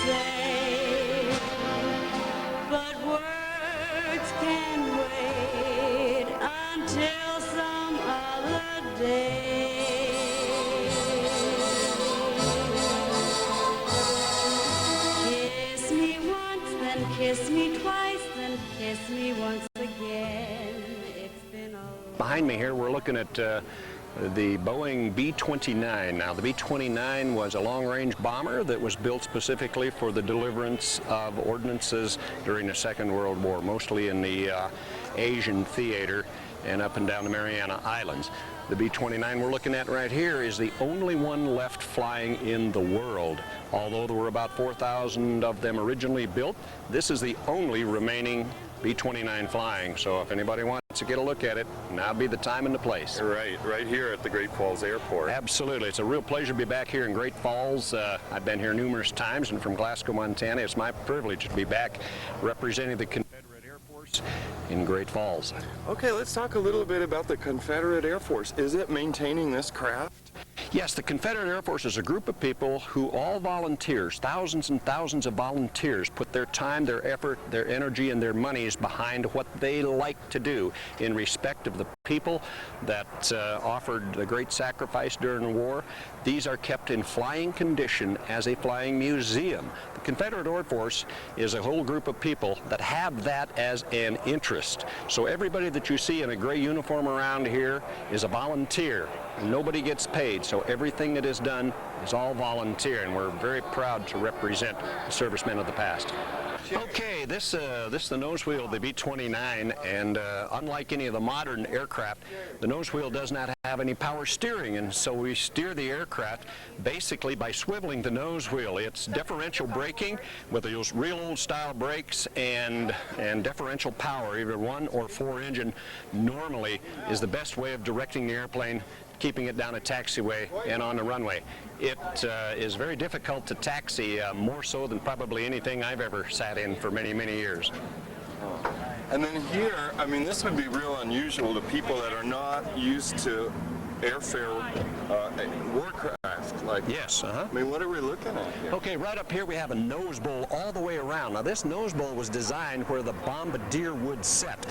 say, but words can wait until some other day. Kiss me once, then kiss me twice, then kiss me once again. It's been a... Behind me here, we're looking at the Boeing B29. Now, the B29 was a long-range bomber that was built specifically for the deliverance of ordnances during the Second World War, mostly in the Asian theater and up and down the Mariana Islands. The B29 we're looking at right here is the only one left flying in the world. Although there were about 4,000 of them originally built, this is the only remaining B29 flying. So if anybody wants to get a look at it, now would be the time and the place. Right here at the Great Falls Airport. Absolutely. It's a real pleasure to be back here in Great Falls. I've been here numerous times, and from Glasgow, Montana, it's my privilege to be back representing the Confederate Air Force in Great Falls. Okay, let's talk a little bit about the Confederate Air Force. Is it maintaining this craft? Yes, the Confederate Air Force is a group of people who all volunteers, thousands and thousands of volunteers, put their time, their effort, their energy, and their monies behind what they like to do in respect of the people that offered the great sacrifice during the war. These are kept in flying condition as a flying museum. The Confederate Air Force is a whole group of people that have that as an interest. So everybody that you see in a gray uniform around here is a volunteer. Nobody gets paid, so everything that is done is all volunteer, and we're very proud to represent the servicemen of the past. Okay, this is the nose wheel of the B-29, and unlike any of the modern aircraft, the nose wheel does not have any power steering, and so we steer the aircraft basically by swiveling the nose wheel. It's differential braking with those real old style brakes and differential power, either 1 or 4 engine normally is the best way of directing the airplane, keeping it down a taxiway and on the runway. It is very difficult to taxi, more so than probably anything I've ever sat in for many, many years. And then here, I mean, this would be real unusual to people that are not used to airfare warcraft. Like, yes, I mean, what are we looking at here? Okay, right up here we have a nose bowl all the way around. Now, this nose bowl was designed where the bombardier would set.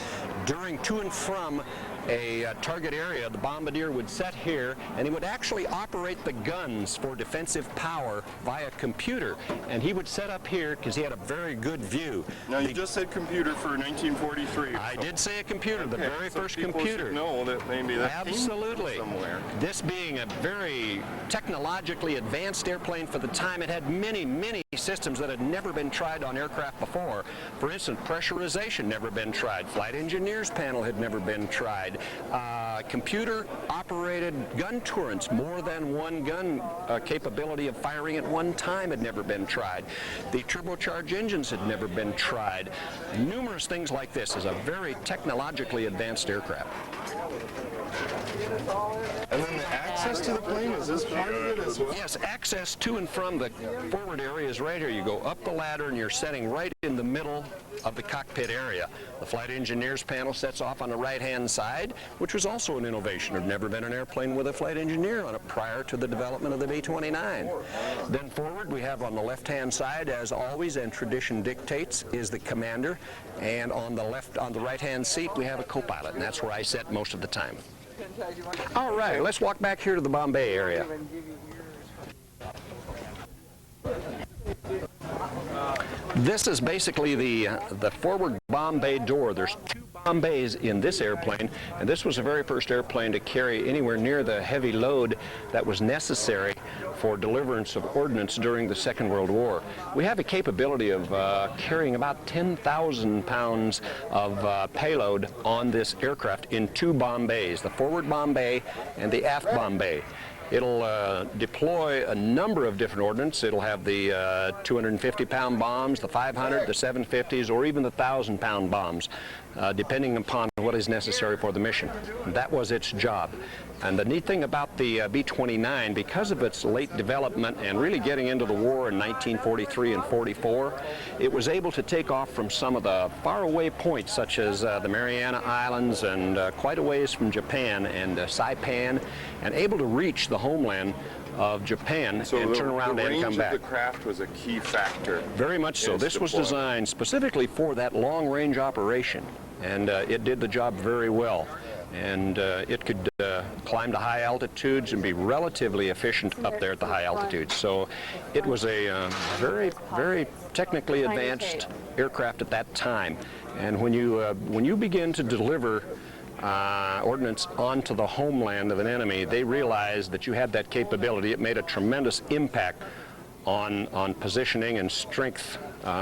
During to and from a target area, the bombardier would set here, and he would actually operate the guns for defensive power via computer. And he would set up here because he had a very good view. Now, you just said computer for 1943. I did say a computer, the very first computer. No, that maybe that absolutely. Came from somewhere. This being a very technologically advanced airplane for the time, it had many, many systems that had never been tried on aircraft before. For instance, pressurization never been tried. Flight engineer's panel had never been tried. Computer-operated gun turrets, more than one gun capability of firing at one time had never been tried. The turbocharged engines had never been tried. Numerous things like this is a very technologically advanced aircraft. And then the access to the plane, is this part of it as well? Yes, access to and from the forward area is right here. You go up the ladder and you're setting right in the middle of the cockpit area. The flight engineer's panel sets off on the right-hand side, which was also an innovation. There had never been an airplane with a flight engineer on it prior to the development of the B-29. Then forward we have on the left-hand side, as always, and tradition dictates, is the commander, and on the right-hand seat we have a co-pilot, and that's where I sit most of the time. All right, let's walk back here to the Bombay area. This is basically the forward Bombay door. There's 2 Bombays in this airplane, and this was the very first airplane to carry anywhere near the heavy load that was necessary for deliverance of ordnance during the Second World War. We have a capability of carrying about 10,000 pounds of payload on this aircraft in 2 Bombays, the forward Bombay and the aft Bombay. It'll deploy a number of different ordnance. It'll have the 250-pound bombs, the 500, the 750s, or even the 1,000-pound bombs, depending upon what is necessary for the mission. That was its job. And the neat thing about the B-29, because of its late development and really getting into the war in 1943 and 44, it was able to take off from some of the faraway points, such as the Mariana Islands and quite a ways from Japan and Saipan, and able to reach the homeland of Japan So and turn around and come back. The range of the craft was a key factor. Very much so. This was designed specifically for that long-range operation, and it did the job very well. And it could climb to high altitudes and be relatively efficient up there at the high altitudes. So it was a very, very technically advanced aircraft at that time. And when you begin to deliver ordnance onto the homeland of an enemy, they realized that you had that capability. It made a tremendous impact on positioning and strength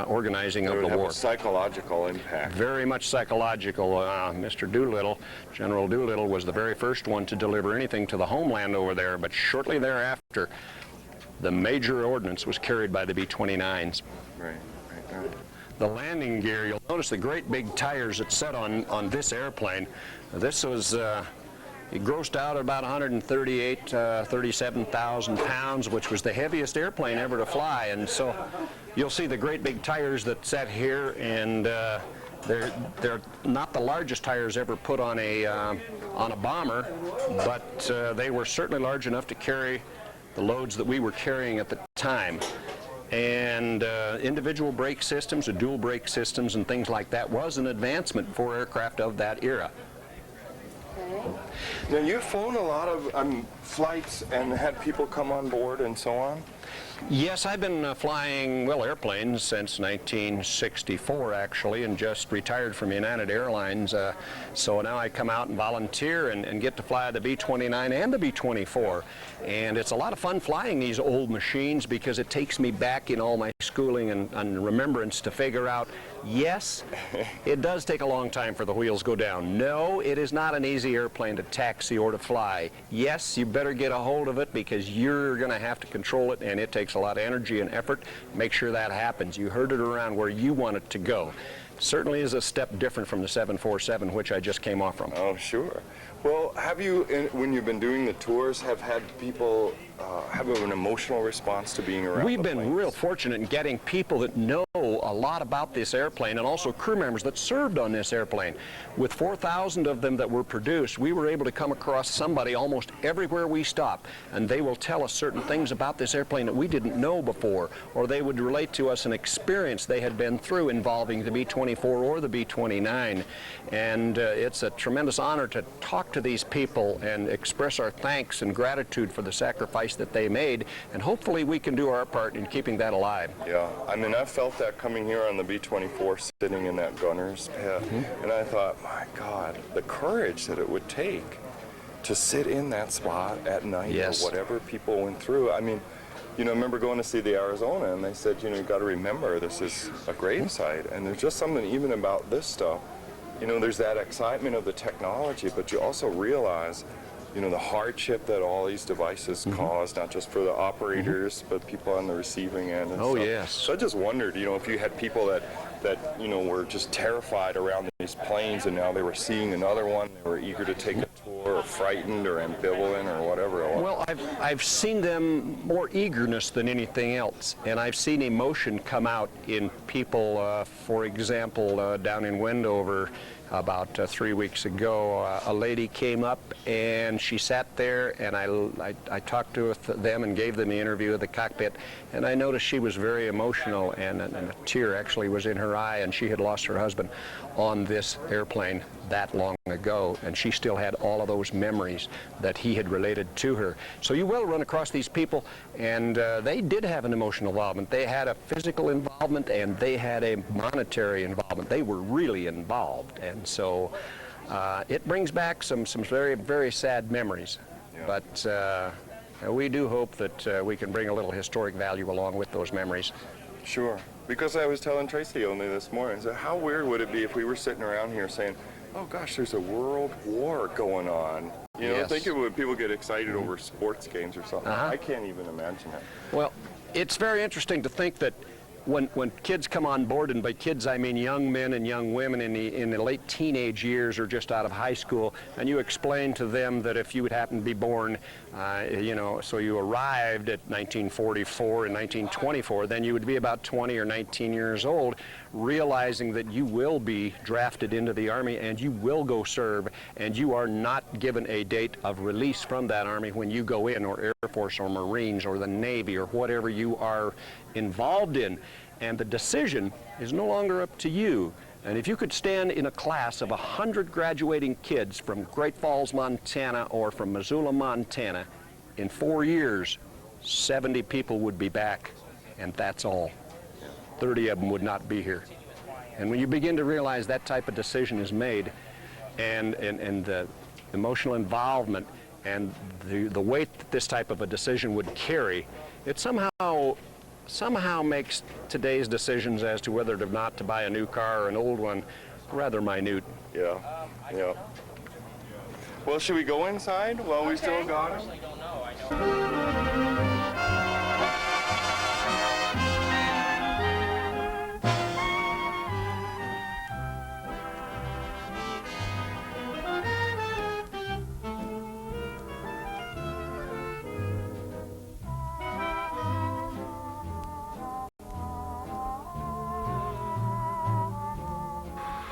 organizing of the war. A psychological impact. Very much psychological. Mr. Doolittle, General Doolittle, was the very first one to deliver anything to the homeland over there, but shortly thereafter, the major ordnance was carried by the B-29s. Right. The landing gear, you'll notice the great big tires that set on this airplane. This was, it grossed out about 37,000 pounds, which was the heaviest airplane ever to fly. And so you'll see the great big tires that set here, and they're not the largest tires ever put on a bomber, but they were certainly large enough to carry the loads that we were carrying at the time. And individual brake systems, or dual brake systems and things like that was an advancement for aircraft of that era. Now, you've flown a lot of flights and had people come on board and so on? Yes, I've been flying, well, airplanes since 1964, actually, and just retired from United Airlines. So now I come out and volunteer and get to fly the B-29 and the B-24. And it's a lot of fun flying these old machines because it takes me back in all my schooling and remembrance to figure out, yes, it does take a long time for the wheels to go down. No, it is not an easy airplane to taxi or to fly. Yes, you better get a hold of it because you're going to have to control it, and it takes a lot of energy and effort. Make sure that happens. You herd it around where you want it to go. Certainly is a step different from the 747, which I just came off from. Oh, sure. Well, have you, when you've been doing the tours, have had people have an emotional response to being around? We've been real fortunate in getting people that know a lot about this airplane, and also crew members that served on this airplane. With 4,000 of them that were produced, we were able to come across somebody almost everywhere we stop, and they will tell us certain things about this airplane that we didn't know before, or they would relate to us an experience they had been through involving the B-24 or the B-29. And it's a tremendous honor to talk to these people and express our thanks and gratitude for the sacrifice that they made, and hopefully we can do our part in keeping that alive. Yeah, I mean, I felt that coming here on the B-24, sitting in that gunner's pit, and I thought, my God, the courage that it would take to sit in that spot at night, yes, or whatever people went through. I mean, you know, I remember going to see the Arizona, and they said, you know, you got to remember this is a gravesite, and there's just something even about this stuff. You know, there's that excitement of the technology, but you also realize, you know, the hardship that all these devices cause, not just for the operators, but people on the receiving end and stuff. Yes. So I just wondered, you know, if you had people that you know, were just terrified around these planes, and now they were seeing another one, they were eager to take a tour, or frightened or ambivalent or whatever it was. Well, I've seen them more eagerness than anything else, and I've seen emotion come out in people. For example, down in Wendover, about 3 weeks ago, a lady came up and she sat there, and I talked to them and gave them the interview at the cockpit, and I noticed she was very emotional, and a tear actually was in her eye, and she had lost her husband on this airplane that long ago, and she still had all of those memories that he had related to her. So you will run across these people, and they did have an emotional involvement. They had a physical involvement, and they had a monetary involvement. They were really involved, and so it brings back some very, very sad memories. Yeah. But we do hope that we can bring a little historic value along with those memories. Sure. Because I was telling Tracy only this morning, so how weird would it be if we were sitting around here saying, oh gosh, there's a world war going on. You know, yes, think of when people get excited over sports games or something. I can't even imagine it. Well, it's very interesting to think that when kids come on board, and by kids I mean young men and young women in the late teenage years or just out of high school, and you explain to them that if you would happen to be born, you know, so you arrived at 1944 and 1924, then you would be about 20 or 19 years old, realizing that you will be drafted into the Army and you will go serve, and you are not given a date of release from that Army when you go in, or Air Force or Marines or the Navy or whatever you are involved in. And the decision is no longer up to you. And if you could stand in a class of 100 graduating kids from Great Falls, Montana, or from Missoula, Montana, in 4 years, 70 people would be back, and that's all. 30 of them would not be here. And when you begin to realize that type of decision is made, and the emotional involvement and the weight that this type of a decision would carry, it somehow makes today's decisions as to whether or not to buy a new car or an old one rather minute. Yeah, yeah. Well, should we go inside while we still got it?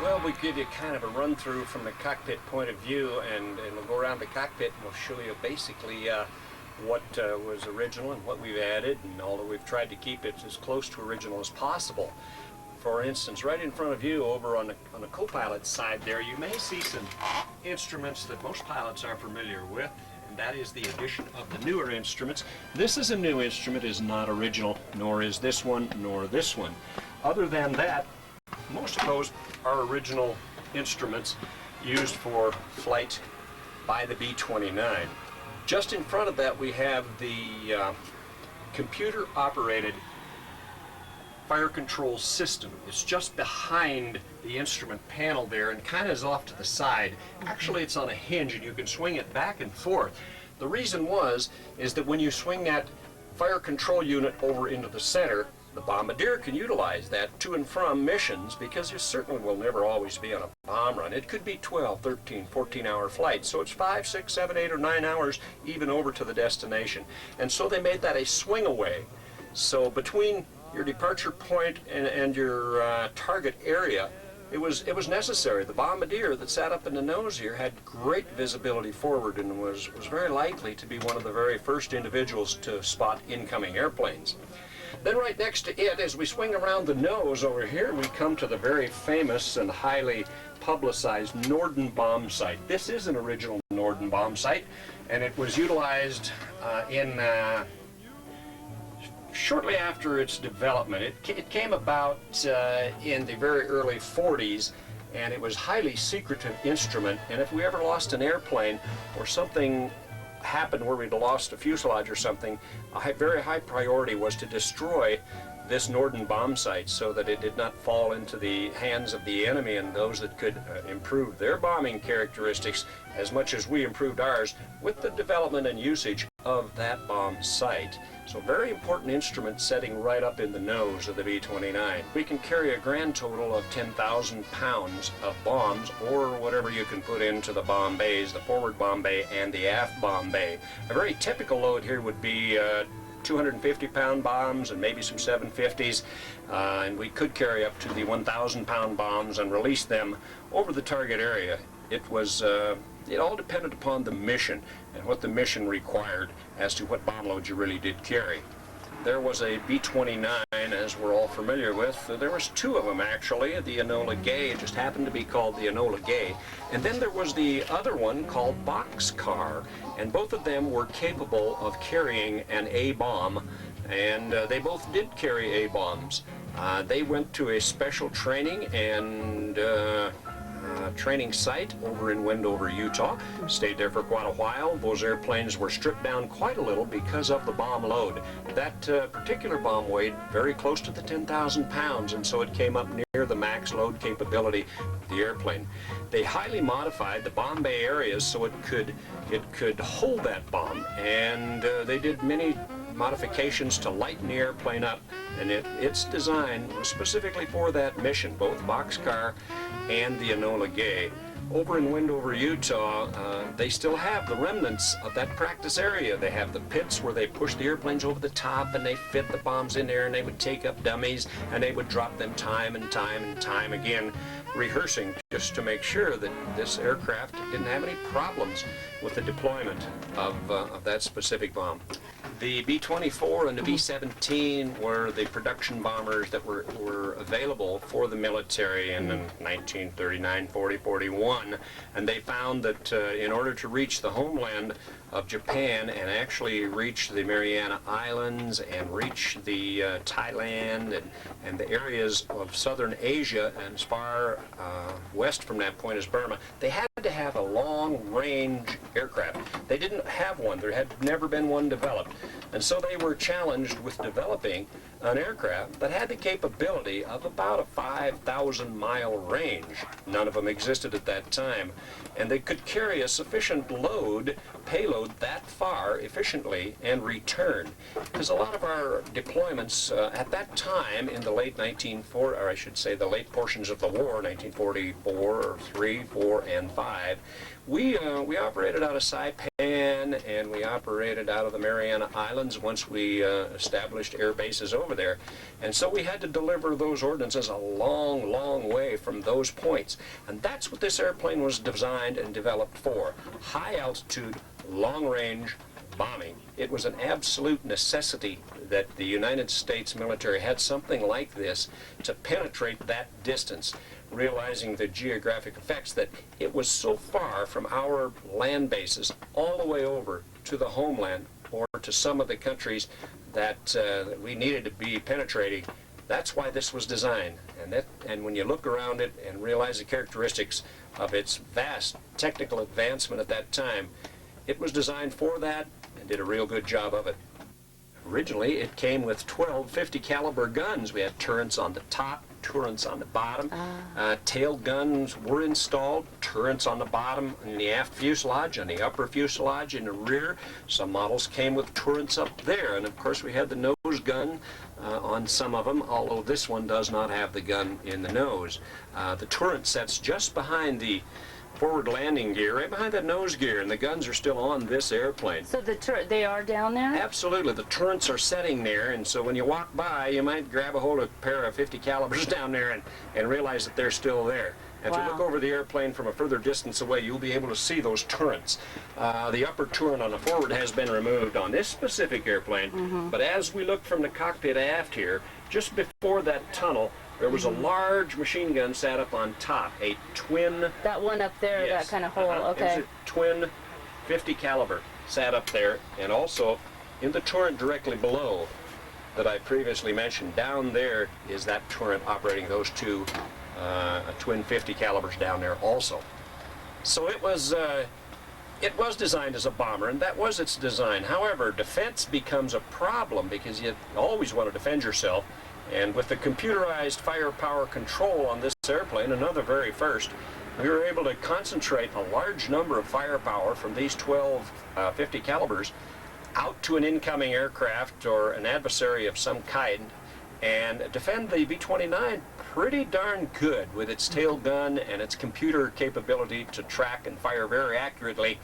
Well, we give you kind of a run through from the cockpit point of view, and we'll go around the cockpit and we'll show you basically what was original and what we've added, and although we've tried to keep it as close to original as possible. For instance, right in front of you over on the co-pilot side there, you may see some instruments that most pilots are familiar with, and that is the addition of the newer instruments. This is a new instrument, is not original, nor is this one, nor this one. Other than that, most of those are original instruments used for flight by the B29. Just in front of that we have the computer-operated fire control system. It's just behind the instrument panel there and kind of is off to the side. Actually, it's on a hinge and you can swing it back and forth. The reason is that when you swing that fire control unit over into the center, the bombardier can utilize that to and from missions, because you certainly will never always be on a bomb run. It could be 12, 13, 14-hour flights, so it's 5, 6, 7, 8, or 9 hours even over to the destination. And so they made that a swing away. So between your departure point and your target area, it was necessary. The bombardier that sat up in the nose here had great visibility forward and was very likely to be one of the very first individuals to spot incoming airplanes. Then right next to it, as we swing around the nose over here, we come to the very famous and highly publicized Norden bomb site. This is an original Norden bomb site, and it was utilized shortly after its development. It came about in the very early 40s, and it was a highly secretive instrument, and if we ever lost an airplane or something happened where we'd lost a fuselage or something, a very high priority was to destroy this Norden bomb site so that it did not fall into the hands of the enemy and those that could improve their bombing characteristics as much as we improved ours with the development and usage of that bomb site. So very important instrument setting right up in the nose of the B-29. We can carry a grand total of 10,000 pounds of bombs, or whatever you can put into the bomb bays, the forward bomb bay and the aft bomb bay. A very typical load here would be 250-pound bombs and maybe some 750s, and we could carry up to the 1,000-pound bombs and release them over the target area. It all depended upon the mission and what the mission required as to what bomb loads you really did carry. There was a B-29, as we're all familiar with. There was two of them, actually. The Enola Gay, it just happened to be called the Enola Gay. And then there was the other one called Boxcar, and both of them were capable of carrying an A-bomb, and they both did carry A-bombs. They went to a special training and training site over in Wendover, Utah. Stayed there for quite a while. Those airplanes were stripped down quite a little because of the bomb load. That particular bomb weighed very close to the 10,000 pounds, and so it came up near the max load capability of the airplane. They highly modified the bomb bay areas so it could hold that bomb, and they did many modifications to lighten the airplane up, and its design was specifically for that mission, both Boxcar and the Enola Gay. Over in Wendover, Utah, they still have the remnants of that practice area. They have the pits where they push the airplanes over the top and they fit the bombs in there, and they would take up dummies and they would drop them time and time and time again, rehearsing just to make sure that this aircraft didn't have any problems with the deployment of that specific bomb. The B-24 and the B-17 were the production bombers that were available for the military in 1939, 40, 41, and they found that in order to reach the homeland of Japan and actually reach the Mariana Islands and reach the Thailand and the areas of southern Asia and as far west from that point as Burma, they had to have a long-range aircraft. They didn't have one. There had never been one developed. And so they were challenged with developing an aircraft that had the capability of about a 5,000-mile range. None of them existed at that time. And they could carry a sufficient payload that far efficiently and return. Because a lot of our deployments at that time in the late 1940s, or I should say the late portions of the war, 1944, or 3, 4, and 5, we operated out of Saipan and we operated out of the Mariana Islands once we established air bases over there. And so we had to deliver those ordnances a long, long way from those points. And that's what this airplane was designed and developed for. High altitude, long range bombing. It was an absolute necessity that the United States military had something like this to penetrate that distance, realizing the geographic effects that it was so far from our land bases all the way over to the homeland or to some of the countries that we needed to be penetrating. That's why this was designed. And when you look around it and realize the characteristics of its vast technical advancement at that time, it was designed for that and did a real good job of it. Originally, it came with 12 50 caliber guns. We had turrets on the top, turrets on the bottom. Tail guns were installed, turrets on the bottom in the aft fuselage, on the upper fuselage in the rear. Some models came with turrets up there, and of course we had the nose gun on some of them, although this one does not have the gun in the nose. The turret sets just behind the forward landing gear, right behind that nose gear, and the guns are still on this airplane. So they are down there? Absolutely. The turrets are setting there, and so when you walk by, you might grab a hold of a pair of 50 calibers down there and realize that they're still there. If you look over the airplane from a further distance away, you'll be able to see those turrets. The upper turret on the forward has been removed on this specific airplane, but as we look from the cockpit aft here, just before that tunnel, there was a large machine gun sat up on top, a twin... That one up there, yes, that kind of hole, It okay. was a twin 50 caliber sat up there, and also in the turret directly below that I previously mentioned, down there is that turret operating those two twin 50 calibers down there also. So it was designed as a bomber, and that was its design. However, defense becomes a problem because you always want to defend yourself. And with the computerized firepower control on this airplane, another very first, we were able to concentrate a large number of firepower from these 12 50 calibers out to an incoming aircraft or an adversary of some kind and defend the B-29 pretty darn good with its tail gun and its computer capability to track and fire very accurately.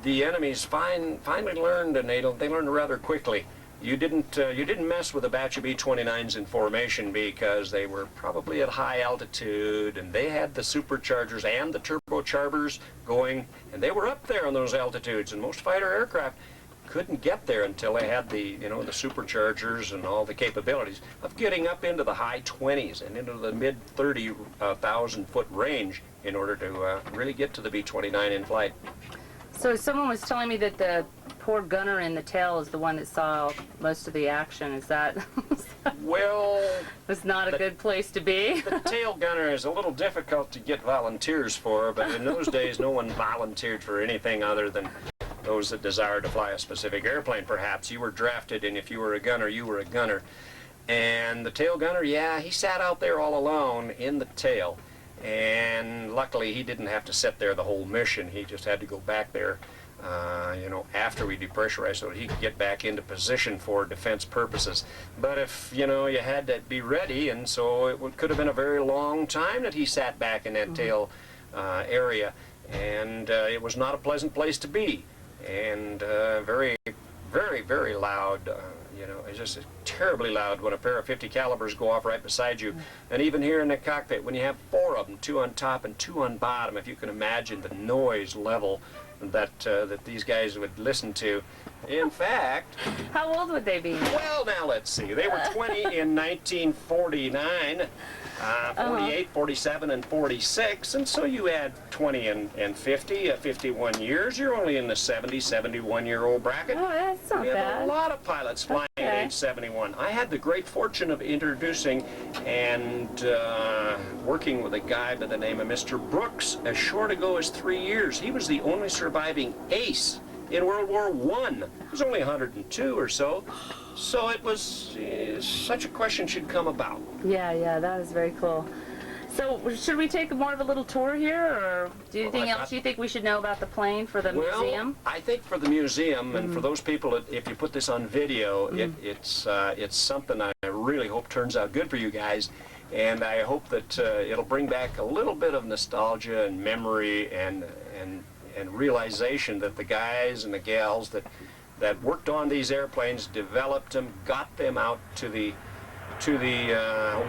The enemies finally learned, and they learned rather quickly. You didn't mess with a batch of B-29s in formation because they were probably at high altitude and they had the superchargers and the turbochargers going, and they were up there on those altitudes, and most fighter aircraft couldn't get there until they had the the superchargers and all the capabilities of getting up into the high 20s and into the mid 30,000 foot range in order to really get to the B-29 in flight. So someone was telling me that the poor gunner in the tail is the one that saw most of the action. Is that... Well... It's not a good place to be. The tail gunner is a little difficult to get volunteers for, but in those days no one volunteered for anything other than those that desired to fly a specific airplane, perhaps. You were drafted, and if you were a gunner, you were a gunner. And the tail gunner, yeah, he sat out there all alone in the tail. And luckily, he didn't have to sit there the whole mission. He just had to go back there you know, after we depressurized so that he could get back into position for defense purposes. But if, you know, you had to be ready, and so it could have been a very long time that he sat back in that tail area, and it was not a pleasant place to be, and very, very, very loud. You know, it's just terribly loud when a pair of 50 calibers go off right beside you. And even here in the cockpit, when you have 4 of them, 2 on top and 2 on bottom, if you can imagine the noise level that that these guys would listen to. In fact, How old would they be? well, now let's see. They were 20 in 1949, 48, 47, and 46, and so you add 20 and 50, 51 years. You're only in the 70, 71-year-old bracket. Oh, that's not We have bad. a lot of pilots flying at Okay. age 71. I had the great fortune of introducing and working with a guy by the name of Mr. Brooks as short ago as 3 years. He was the only surviving ace in World War I. He was only 102 or so. So it was, such a question should come about. Yeah, that is very cool. So should we take more of a little tour here, or do you Well, anything I else thought- you think we should know about the plane for the Well, museum? I think for the museum and for those people, if you put this on video, it's something I really hope turns out good for you guys. And I hope that it'll bring back a little bit of nostalgia and memory and realization that the guys and the gals that worked on these airplanes, developed them, got them out to the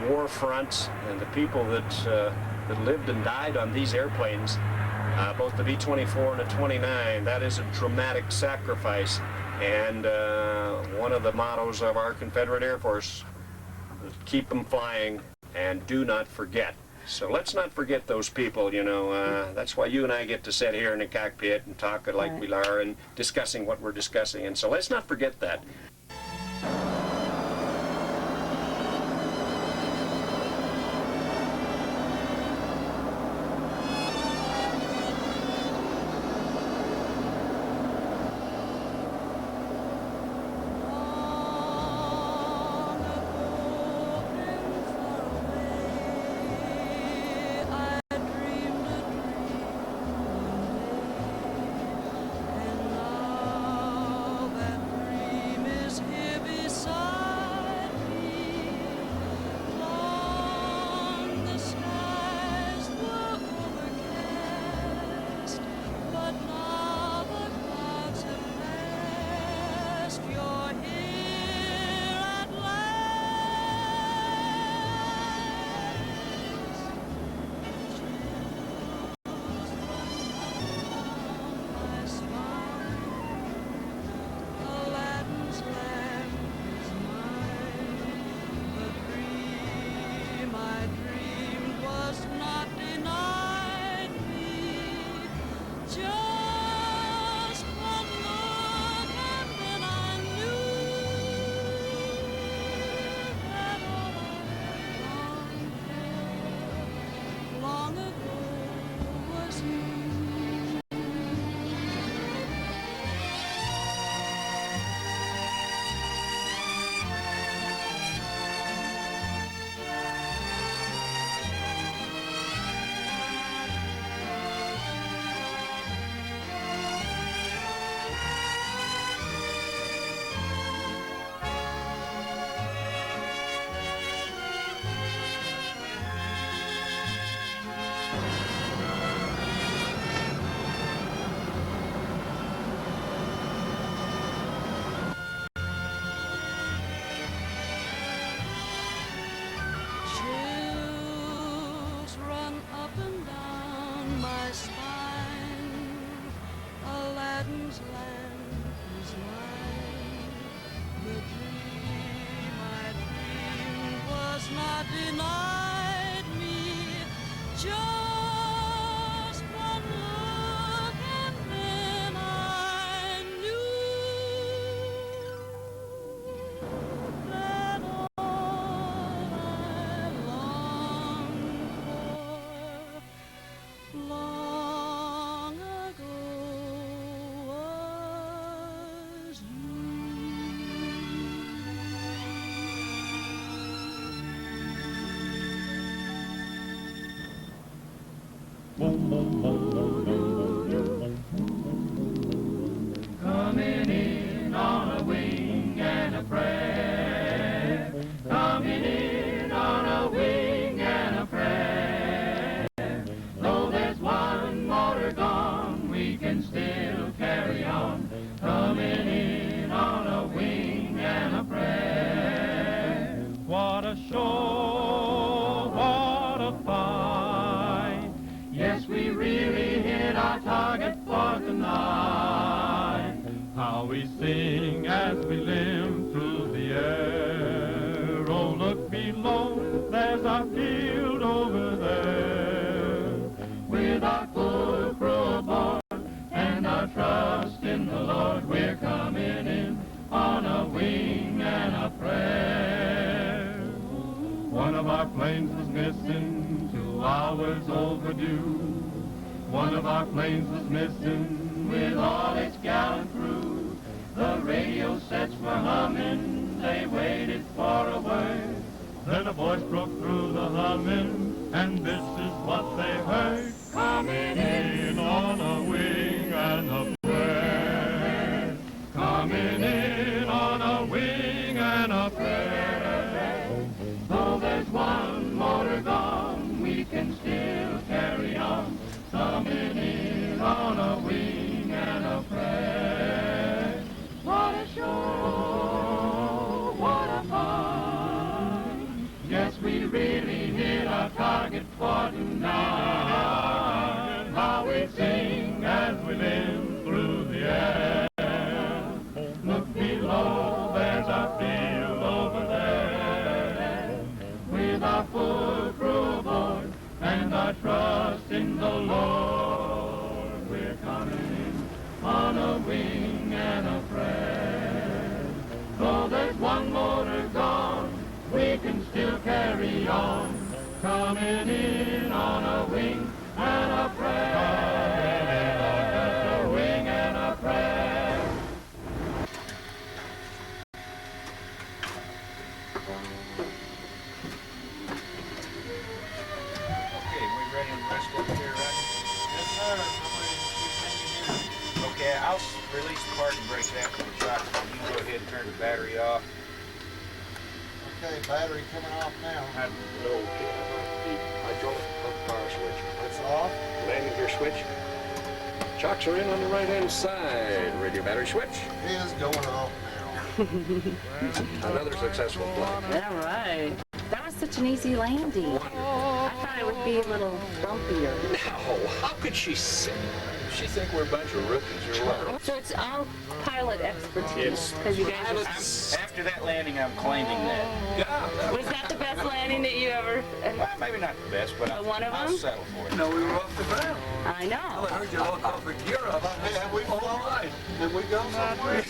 war front, and the people that lived and died on these airplanes, both the B-24 and the 29, that is a dramatic sacrifice. And one of the mottos of our Confederate Air Force is keep them flying and do not forget. So let's not forget those people, you know. That's why you and I get to sit here in the cockpit and talk like Right. we are and discussing what we're discussing. And so let's not forget that. What a show, what a fight. Yes, we really hit our target for tonight. How we sing as we limp through the air. Oh, look below, there's our field over there. With our full crew aboard and our trust in the Lord, we're coming in on a wing and a prayer. One of our planes was missing, 2 hours overdue. One of our planes was missing with all its gallant crew. The radio sets were humming, they waited for a word. Then a voice broke through the humming, and this is what they heard. Coming in on a wing and a prayer. Coming in on a wing and a prayer. Though there's one motor gone, we can still carry on. Coming in on a wing and a prayer. What a show, what a fight. Yes, we really hit our target for tonight. How we sing as we limp through the air. Look below, there's our field over there. With our full crew aboard and our trust in the Lord, we're coming in on a wing and a prayer. Though there's one motor gone, we can still carry on. Coming in on a wing and a prayer. Just a wing and a prayer. Okay, we ready to rest up here, right? Yes, sir. I'm ready to here. Okay, I'll release the parking brakes after the shot's done. You go ahead and turn the battery off. Okay, battery coming off now. No, the hydraulic power switch. It's off. Landing gear switch. Chocks are in on the right-hand side. Radio battery switch. It is going off now. Another successful flight. All right. That was such an easy landing. I thought it would be a little bumpier. No, how could she say? She think we're a bunch of rookies or what? So it's all pilot expertise because you guys are... After that landing, I'm claiming that. Yeah. Was that the best landing that you ever... Well, maybe not the best, but One of I'll them? settle for it. No, we were off the ground. I know. I heard you walk off a gear up. Have we All right. Did we go somewhere?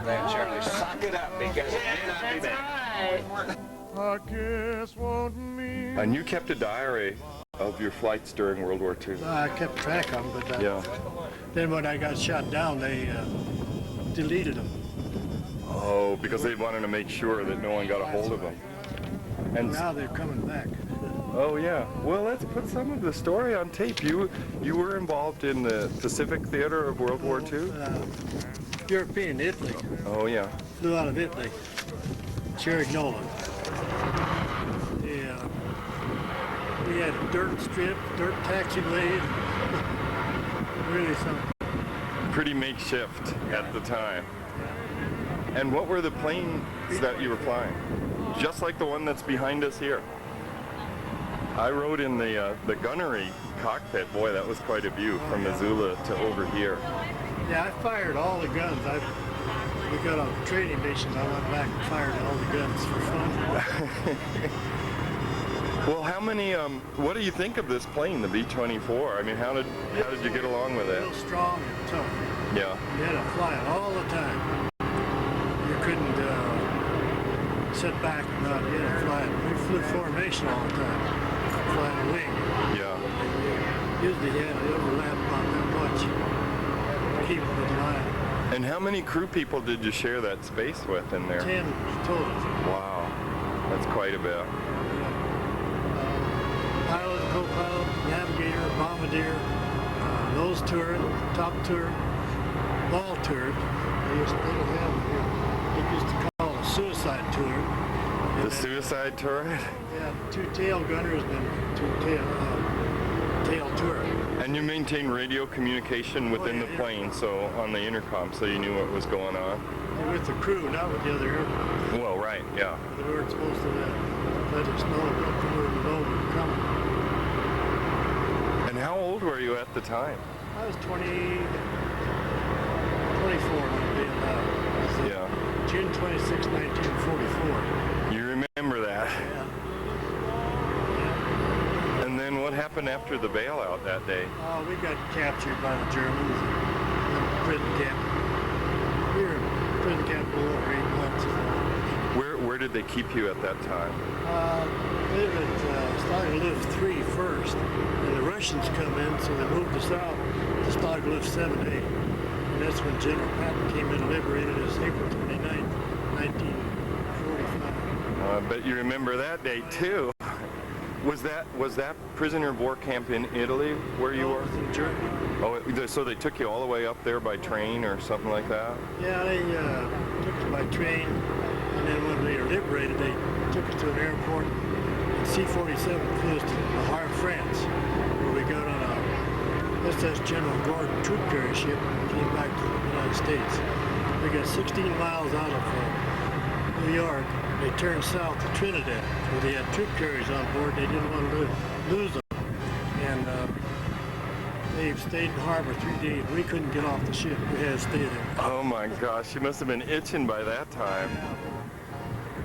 There, Charlie, suck it up because it may not be That's bad. right. I guess won't mean. And you kept a diary of your flights during World War II. I kept track of them, but Yeah. then when I got shot down, they deleted them. Oh, because they wanted to make sure that no one got a hold of them. And Now they're coming back. oh yeah. Well, let's put some of the story on tape. You were involved in the Pacific Theater of World War II. European, Italy. Oh yeah. Flew out of Italy. Nolan. Yeah. We had a dirt strip, dirt taxiway. Really something. Pretty makeshift at the time. And what were the planes that you were flying? Just like the one that's behind us here. I rode in the gunnery cockpit. Boy, that was quite a view from Missoula to over here. Yeah, I fired all the guns. We got a training mission. I went back and fired all the guns for fun. Well, how many? What do you think of this plane, the B29? I mean, how did you get along with it? Real strong and tough. Yeah. You had to fly it all the time. You couldn't sit back and not fly it. We flew formation all the time, flying a wing. Yeah. Usually you had to overlap about that much to keep it in line. And how many crew people did you share that space with in there? 10 total. Wow, that's quite a bit. Pilot, co-pilot, navigator, bombardier, nose turret, top turret, ball turret. They used to call it a suicide turret. The suicide turret? Yeah, 2 tail gunners and then 2 tail turret. And you maintain radio communication within the plane, so on the intercom, so you knew what was going on? And with the crew, not with the other airplanes. Well, right, yeah. They weren't supposed to let it snow up to where the load would come. And how old were you at the time? I was 24 when it being Yeah. June 26, 1944. You remember that. Yeah. And then what happened after the bailout that day? We got captured by the Germans in prison camp. We were in prison camp for over 8 months. Where did they keep you at that time? They had Stogolift 3 first, and the Russians come in, so they moved us out to Stogolift 7A. And that's when General Patton came in and liberated us April 29th, 1945. I bet you remember that date too. Was that prisoner of war camp in Italy where you were? It was in Germany. Oh, so they took you all the way up there by train or something like that? Yeah, they took us by train, and then when we were liberated, they took us to an airport. And C-47 flew us to Le Havre, France, where we got on a SS General Gordon troop carrier ship and came back to the United States. We got 16 miles out of New York. They turned south to Trinidad, where they had troop carriers on board. They didn't want to lose them. And they stayed in the harbor 3 days. We couldn't get off the ship. We had to stay there. Oh my gosh, you must have been itching by that time.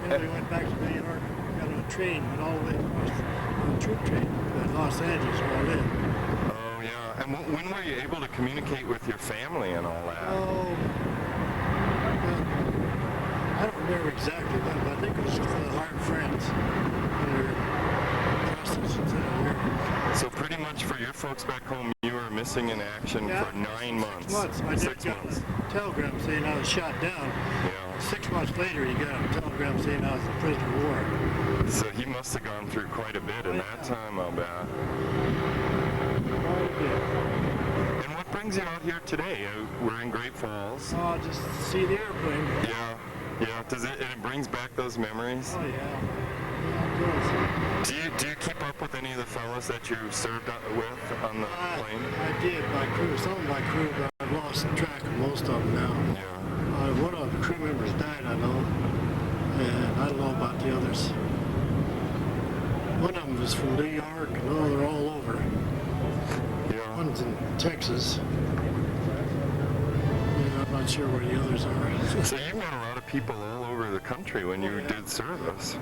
Then we went back to New York, got on a train, went all the way on a troop train to Los Angeles, where I lived. Oh yeah, and when were you able to communicate with your family and all that? Oh, I don't remember exactly when, but I think it was the hard friends. So pretty much for your folks back home, you were missing in action for 9 months. 6 months. My dad 6 got months. a telegram saying I was shot down. Yeah. 6 months later, he got a telegram saying I was a prisoner of war. So he must have gone through quite a bit in that time, I'll bet. And what brings you out here today? We're in Great Falls. Oh, just to see the airplane. Yeah, yeah. It brings back those memories? Oh, yeah. Yeah, it does. Do you keep up with any of the fellas that you served with on the plane? I did, my crew, some of my crew, but I've lost track of most of them now. Yeah. One of the crew members died, I know, and I don't know about the others. One of them is from New York, and they're all over. Yeah. One's in Texas. Yeah, I'm not sure where the others are. So you met a lot of people all over the country when you did service.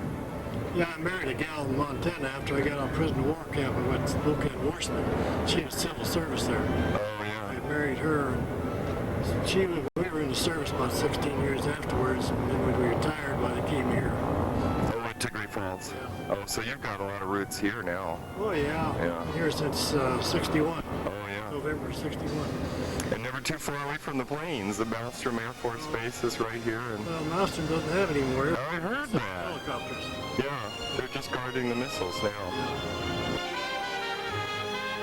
Yeah, I married a gal in Montana after I got out of prison of war camp. I went to Spokane Warsman. She was civil service there. Oh, yeah. I married her. And we were in the service about 16 years afterwards, and then when we retired, when I came here. Oh, to Great Falls. Yeah. Oh, so you've got a lot of roots here now. Oh, yeah. Yeah. I'm here since 61. Oh, yeah. November 61. And never too far away from the planes. The Malmstrom Air Force Base is right here. And Well, Malmstrom doesn't have any more. I heard that. Helicopters. Yeah, they're just guarding the missiles now.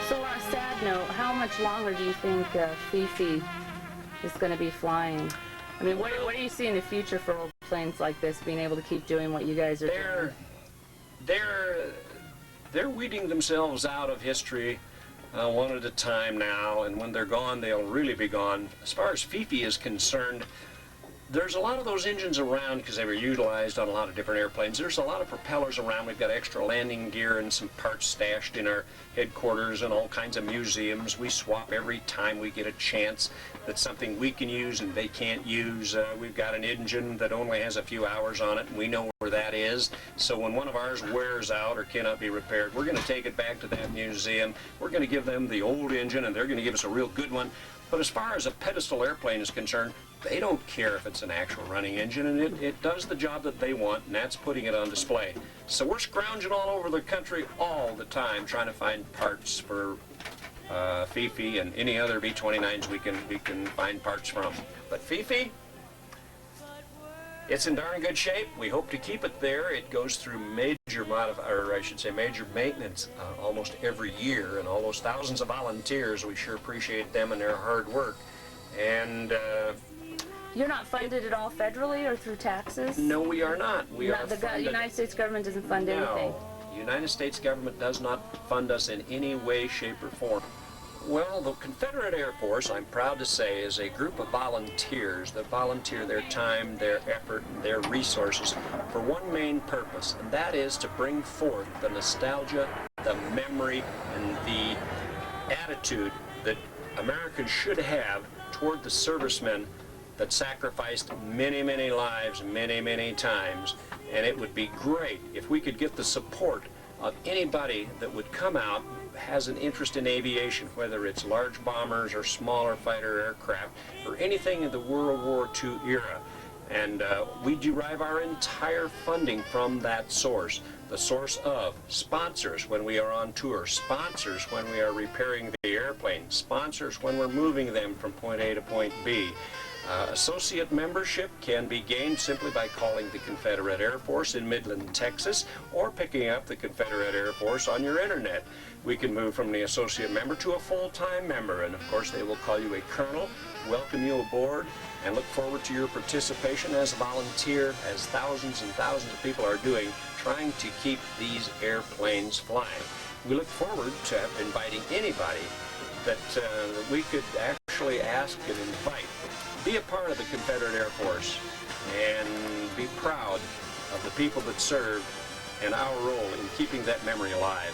So on a sad note, how much longer do you think Fifi is going to be flying? I mean, what do you see in the future for old planes like this being able to keep doing what you guys are doing? They're weeding themselves out of history one at a time now, and when they're gone, they'll really be gone. As far as Fifi is concerned, there's a lot of those engines around because they were utilized on a lot of different airplanes. There's a lot of propellers around. We've got extra landing gear and some parts stashed in our headquarters and all kinds of museums. We swap every time we get a chance. That's something we can use and they can't use. We've got an engine that only has a few hours on it, and we know where that is. So when one of ours wears out or cannot be repaired, we're going to take it back to that museum. We're going to give them the old engine, and they're going to give us a real good one. But as far as a pedestal airplane is concerned, they don't care if it's an actual running engine, and it does the job that they want, and that's putting it on display. So we're scrounging all over the country all the time trying to find parts for Fifi and any other B29s we can find parts from. But Fifi, it's in darn good shape. We hope to keep it there. It goes through major maintenance almost every year, and all those thousands of volunteers, we sure appreciate them and their hard work. And You're not funded at all federally or through taxes? no, we are not. The United States government doesn't fund anything. No, the United States government does not fund us in any way, shape, or form. Well, the Confederate Air Force, I'm proud to say, is a group of volunteers that volunteer their time, their effort, and their resources for one main purpose, and that is to bring forth the nostalgia, the memory, and the attitude that Americans should have toward the servicemen that sacrificed many, many lives many, many times. And it would be great if we could get the support of anybody that would come out who has an interest in aviation, whether it's large bombers or smaller fighter aircraft or anything in the World War II era. And we derive our entire funding from that source. The source of sponsors when we are on tour, sponsors when we are repairing the airplane, sponsors when we're moving them from point A to point B. Associate membership can be gained simply by calling the Confederate Air Force in Midland, Texas, or picking up the Confederate Air Force on your internet. We can move from the associate member to a full-time member, and of course they will call you a colonel, welcome you aboard, and look forward to your participation as a volunteer, as thousands and thousands of people are doing, trying to keep these airplanes flying. We look forward to inviting anybody that we could actually ask and invite. Be a part of the Confederate Air Force and be proud of the people that served and our role in keeping that memory alive.